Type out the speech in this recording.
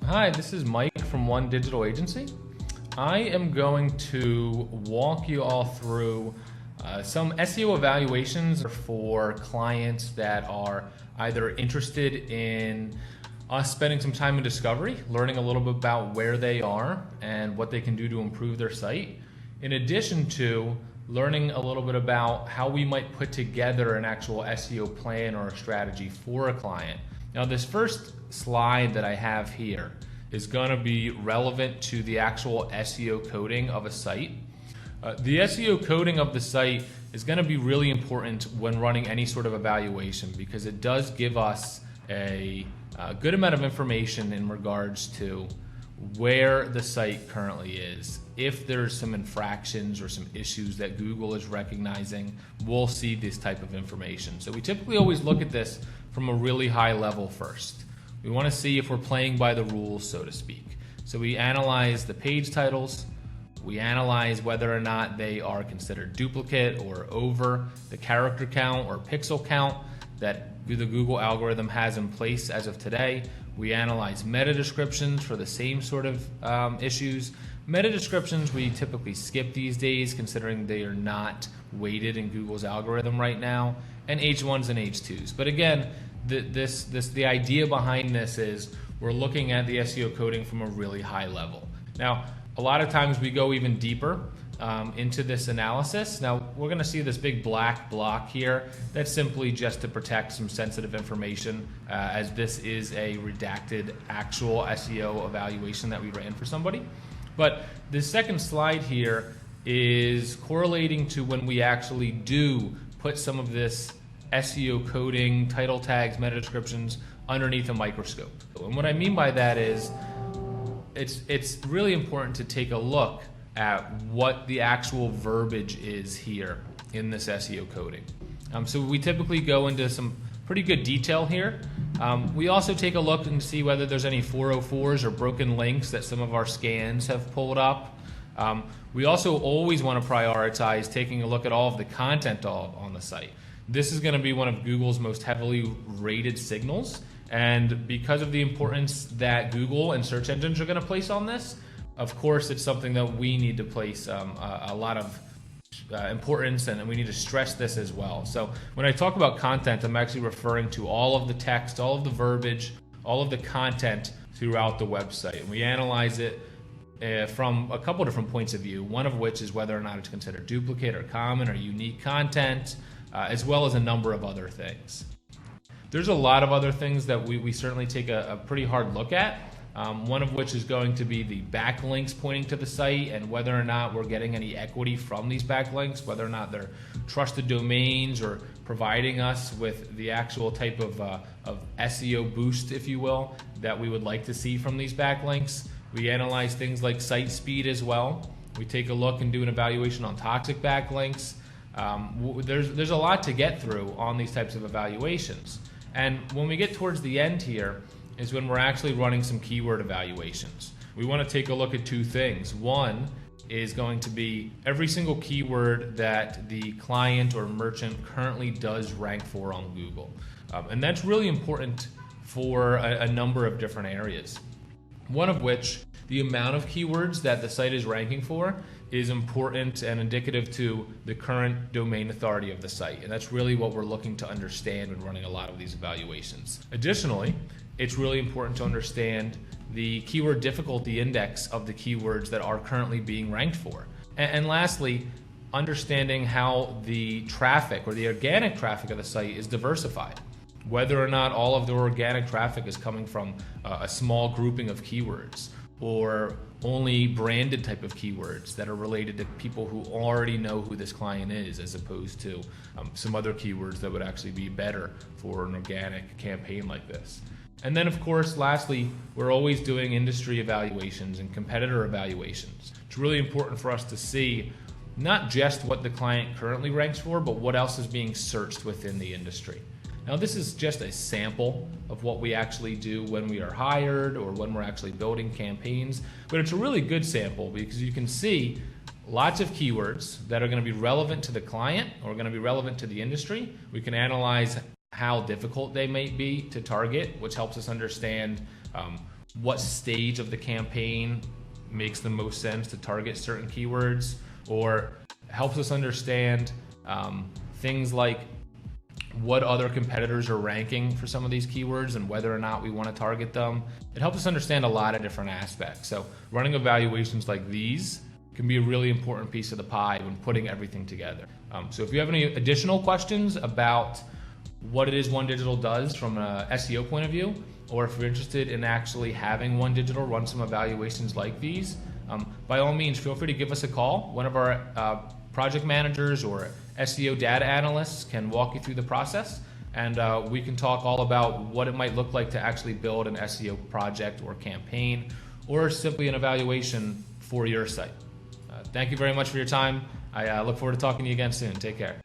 Hi, this is Mike from One Digital Agency. I am going to walk you all through some SEO evaluations for clients that are either interested in us spending some time in discovery, learning a little bit about where they are and what they can do to improve their site, in addition to learning a little bit about how we might put together an actual SEO plan or a strategy for a client. Now, this first slide that I have here is going to be relevant to the actual SEO coding of a site. The SEO coding of the site is going to be really important when running any sort of evaluation because it does give us a good amount of information in regards to where the site currently is. If there's some infractions or some issues that Google is recognizing, we'll see this type of information. So we typically always look at this from a really high level first. We want to see if we're playing by the rules, so to speak. So we analyze the page titles, we analyze whether or not they are considered duplicate or over the character count or pixel count that the Google algorithm has in place as of today. We analyze meta descriptions for the same sort of issues. Meta descriptions we typically skip these days considering they are not weighted in Google's algorithm right now, and H1s and H2s. But again, the idea behind this is we're looking at the SEO coding from a really high level. Now, a lot of times we go even deeper into this analysis. Now, we're going to see this big black block here. That's simply just to protect some sensitive information, as this is a redacted actual SEO evaluation that we ran for somebody. But the second slide here is correlating to when we actually do put some of this SEO coding, title tags, meta descriptions underneath a microscope. And what I mean by that is it's really important to take a look at what the actual verbiage is here in this SEO coding. So we typically go into some pretty good detail here. We also take a look and see whether there's any 404s or broken links that some of our scans have pulled up. We also always want to prioritize taking a look at all of the content on the site. This is going to be one of Google's most heavily rated signals, and because of the importance that Google and search engines are going to place on this, of course it's something that we need to place a lot of importance, and we need to stress this as well. So when I talk about content, I'm actually referring to all of the text, all of the verbiage, all of the content throughout the website. And we analyze it from a couple different points of view, one of which is whether or not it's considered duplicate or common or unique content, as well as a number of other things. There's a lot of other things that we certainly take a pretty hard look at, one of which is going to be the backlinks pointing to the site and whether or not we're getting any equity from these backlinks, whether or not they're trusted domains or providing us with the actual type of SEO boost, if you will, that we would like to see from these backlinks. We analyze things like site speed as well. We take a look and do an evaluation on toxic backlinks. There's a lot to get through on these types of evaluations. And when we get towards the end here is when we're actually running some keyword evaluations. We want to take a look at two things. One is going to be every single keyword that the client or merchant currently does rank for on Google. And that's really important for a number of different areas. One of which, the amount of keywords that the site is ranking for is important and indicative to the current domain authority of the site. And that's really what we're looking to understand when running a lot of these evaluations. Additionally, it's really important to understand the keyword difficulty index of the keywords that are currently being ranked for. And lastly, understanding how the traffic or the organic traffic of the site is diversified. Whether or not all of the organic traffic is coming from a small grouping of keywords or only branded type of keywords that are related to people who already know who this client is, as opposed to some other keywords that would actually be better for an organic campaign like this. And then, of course, lastly, we're always doing industry evaluations and competitor evaluations. It's really important for us to see not just what the client currently ranks for, but what else is being searched within the industry. Now, this is just a sample of what we actually do when we are hired or when we're actually building campaigns, but it's a really good sample because you can see lots of keywords that are going to be relevant to the client or going to be relevant to the industry. We can analyze how difficult they may be to target, which helps us understand what stage of the campaign makes the most sense to target certain keywords, or helps us understand things like what other competitors are ranking for some of these keywords and whether or not we want to target them. It helps us understand a lot of different aspects. So running evaluations like these can be a really important piece of the pie when putting everything together. So if you have any additional questions about what it is OneDigital does from an SEO point of view, or if you're interested in actually having OneDigital run some evaluations like these, by all means, feel free to give us a call. One of our project managers or SEO data analysts can walk you through the process, and we can talk all about what it might look like to actually build an SEO project or campaign, or simply an evaluation for your site. Thank you very much for your time. I look forward to talking to you again soon. Take care.